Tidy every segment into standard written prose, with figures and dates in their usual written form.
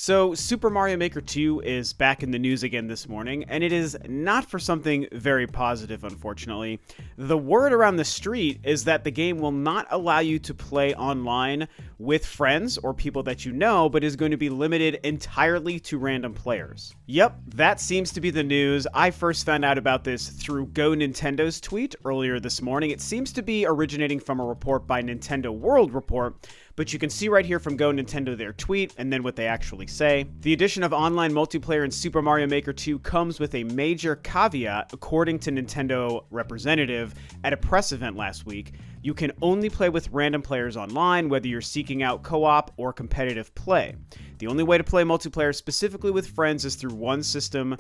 So, Super Mario Maker 2 is back in the news again this morning, and it is not for something very positive, unfortunately. The word around the street is that the game will not allow you to play online with friends or people that you know, but is going to be limited entirely to random players. Yep, that seems to be the news. I first found out about this through Go Nintendo's tweet earlier this morning. It seems to be originating from a report by Nintendo World Report, but you can see right here from Go Nintendo their tweet and then what they actually say. The addition of online multiplayer in Super Mario Maker 2 comes with a major caveat, according to Nintendo representative at a press event last week. You can only play with random players online, whether you're seeking out co-op or competitive play. The only way to play multiplayer specifically with friends is through one system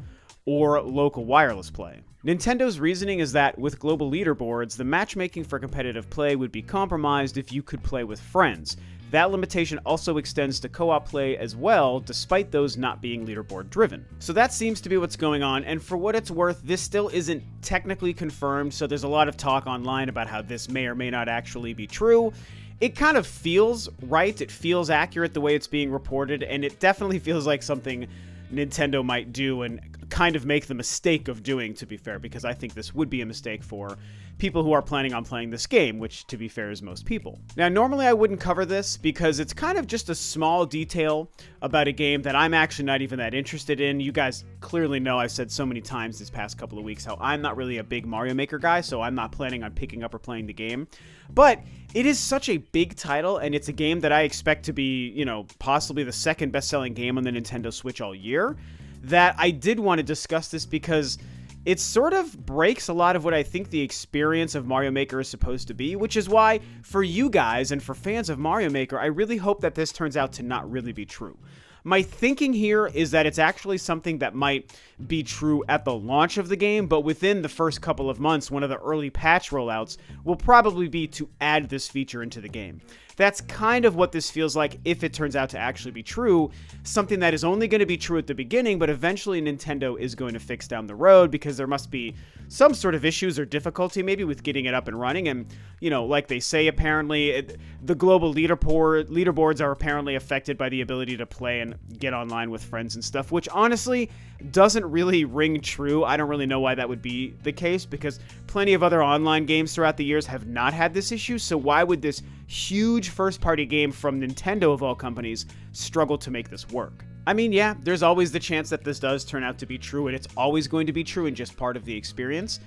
or local wireless play. Nintendo's reasoning is that with global leaderboards, the matchmaking for competitive play would be compromised if you could play with friends. That limitation also extends to co-op play as well, despite those not being leaderboard driven. So that seems to be what's going on, and for what it's worth, this still isn't technically confirmed, so there's a lot of talk online about how this may or may not actually be true. It kind of feels right, it feels accurate the way it's being reported, and it definitely feels like something Nintendo might do and kind of make the mistake of doing, to be fair, because I think this would be a mistake for people who are planning on playing this game, which, to be fair, is most people. Now, normally I wouldn't cover this because it's kind of just a small detail about a game that I'm actually not even that interested in. You guys clearly know I've said so many times this past couple of weeks how I'm not really a big Mario Maker guy, so I'm not planning on picking up or playing the game. But it is such a big title, and it's a game that I expect to be, possibly the second best-selling game on the Nintendo Switch all year, that I did want to discuss this because it sort of breaks a lot of what I think the experience of Mario Maker is supposed to be, which is why, for you guys and for fans of Mario Maker, I really hope that this turns out to not really be true. My thinking here is that it's actually something that might be true at the launch of the game, but within the first couple of months, one of the early patch rollouts will probably be to add this feature into the game. That's kind of what this feels like if it turns out to actually be true, something that is only going to be true at the beginning, but eventually Nintendo is going to fix down the road because there must be some sort of issues or difficulty maybe with getting it up and running. And, like they say, apparently the global leaderboards are apparently affected by the ability to play and get online with friends and stuff, which honestly doesn't really ring true. I don't really know why that would be the case because plenty of other online games throughout the years have not had this issue. So why would this huge first-party game from Nintendo of all companies struggle to make this work? I mean, yeah, there's always the chance that this does turn out to be true, and it's always going to be true and just part of the experience.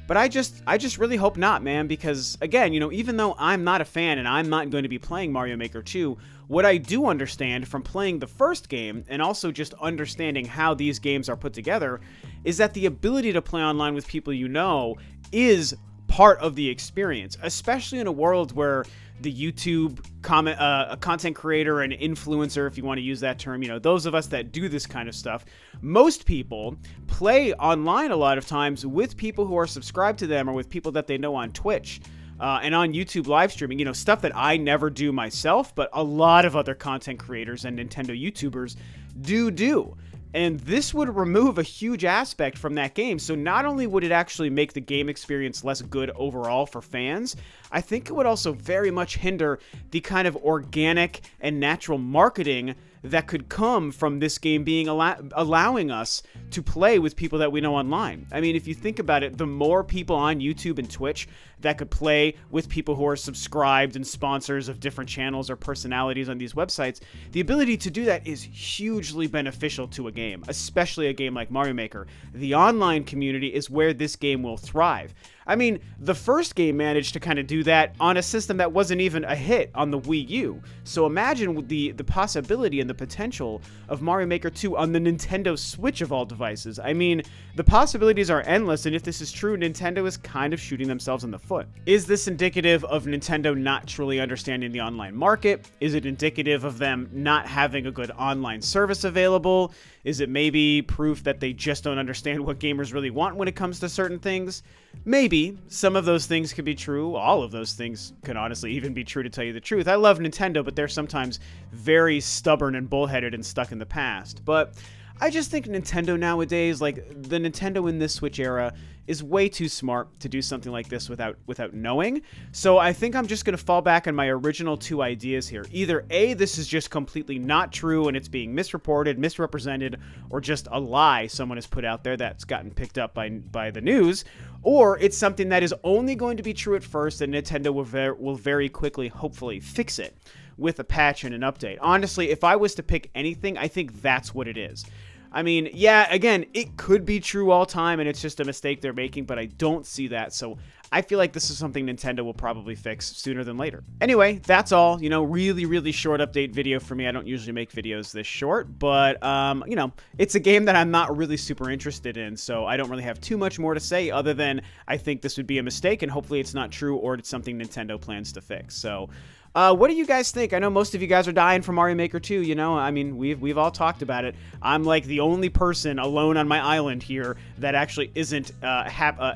But I just really hope not, man, because, again, even though I'm not a fan and I'm not going to be playing Mario Maker 2, what I do understand from playing the first game and also just understanding how these games are put together is that the ability to play online with people is part of the experience, especially in a world where the YouTube content creator and influencer, if you want to use that term, those of us that do this kind of stuff, most people play online a lot of times with people who are subscribed to them or with people that they know on Twitch and on YouTube live streaming, stuff that I never do myself, but a lot of other content creators and Nintendo YouTubers do. And this would remove a huge aspect from that game. So not only would it actually make the game experience less good overall for fans, I think it would also very much hinder the kind of organic and natural marketing that could come from this game being allowing us to play with people that we know online. I mean, if you think about it, the more people on YouTube and Twitch that could play with people who are subscribed and sponsors of different channels or personalities on these websites, the ability to do that is hugely beneficial to a game, especially a game like Mario Maker. The online community is where this game will thrive. I mean, the first game managed to kind of do that on a system that wasn't even a hit on the Wii U. So imagine the possibility and the potential of Mario Maker 2 on the Nintendo Switch of all devices. I mean, the possibilities are endless, and if this is true, Nintendo is kind of shooting themselves in the foot. Is this indicative of Nintendo not truly understanding the online market? Is it indicative of them not having a good online service available? Is it maybe proof that they just don't understand what gamers really want when it comes to certain things? Maybe. Some of those things could be true. All of those things could honestly even be true, to tell you the truth. I love Nintendo, but they're sometimes very stubborn and bullheaded and stuck in the past. But I just think Nintendo nowadays, like the Nintendo in this Switch era, is way too smart to do something like this without knowing. So I think I'm just going to fall back on my original two ideas here. Either A, this is just completely not true and it's being misreported, misrepresented, or just a lie someone has put out there that's gotten picked up by the news, or it's something that is only going to be true at first and Nintendo will very quickly, hopefully, fix it with a patch and an update. Honestly, if I was to pick anything, I think that's what it is. I mean, yeah, again, it could be true all time and it's just a mistake they're making, but I don't see that. So I feel like this is something Nintendo will probably fix sooner than later. Anyway, that's all. You know, really, really short update video for me. I don't usually make videos this short, but, you know, it's a game that I'm not really super interested in, so I don't really have too much more to say other than I think this would be a mistake and hopefully it's not true or it's something Nintendo plans to fix. So what do you guys think? I know most of you guys are dying for Mario Maker 2, you know? I mean, we've all talked about it. I'm like the only person alone on my island here that actually isn't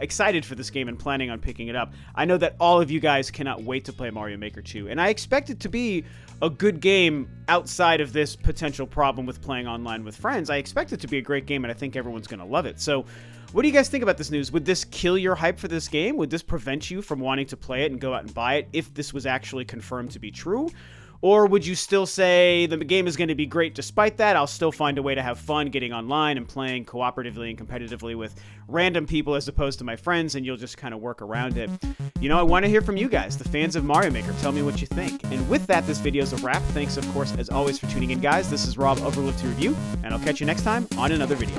excited for this game and planning on picking it up. I know that all of you guys cannot wait to play Mario Maker 2, and I expect it to be a good game outside of this potential problem with playing online with friends. I expect it to be a great game, and I think everyone's going to love it. So what do you guys think about this news? Would this kill your hype for this game? Would this prevent you from wanting to play it and go out and buy it if this was actually confirmed to be true? Or would you still say the game is going to be great despite that? I'll still find a way to have fun getting online and playing cooperatively and competitively with random people as opposed to my friends, and you'll just kind of work around it. You know, I want to hear from you guys, the fans of Mario Maker. Tell me what you think. And with that, this video is a wrap. Thanks, of course, as always, for tuning in, guys. This is Rob of Ro2R Review, and I'll catch you next time on another video.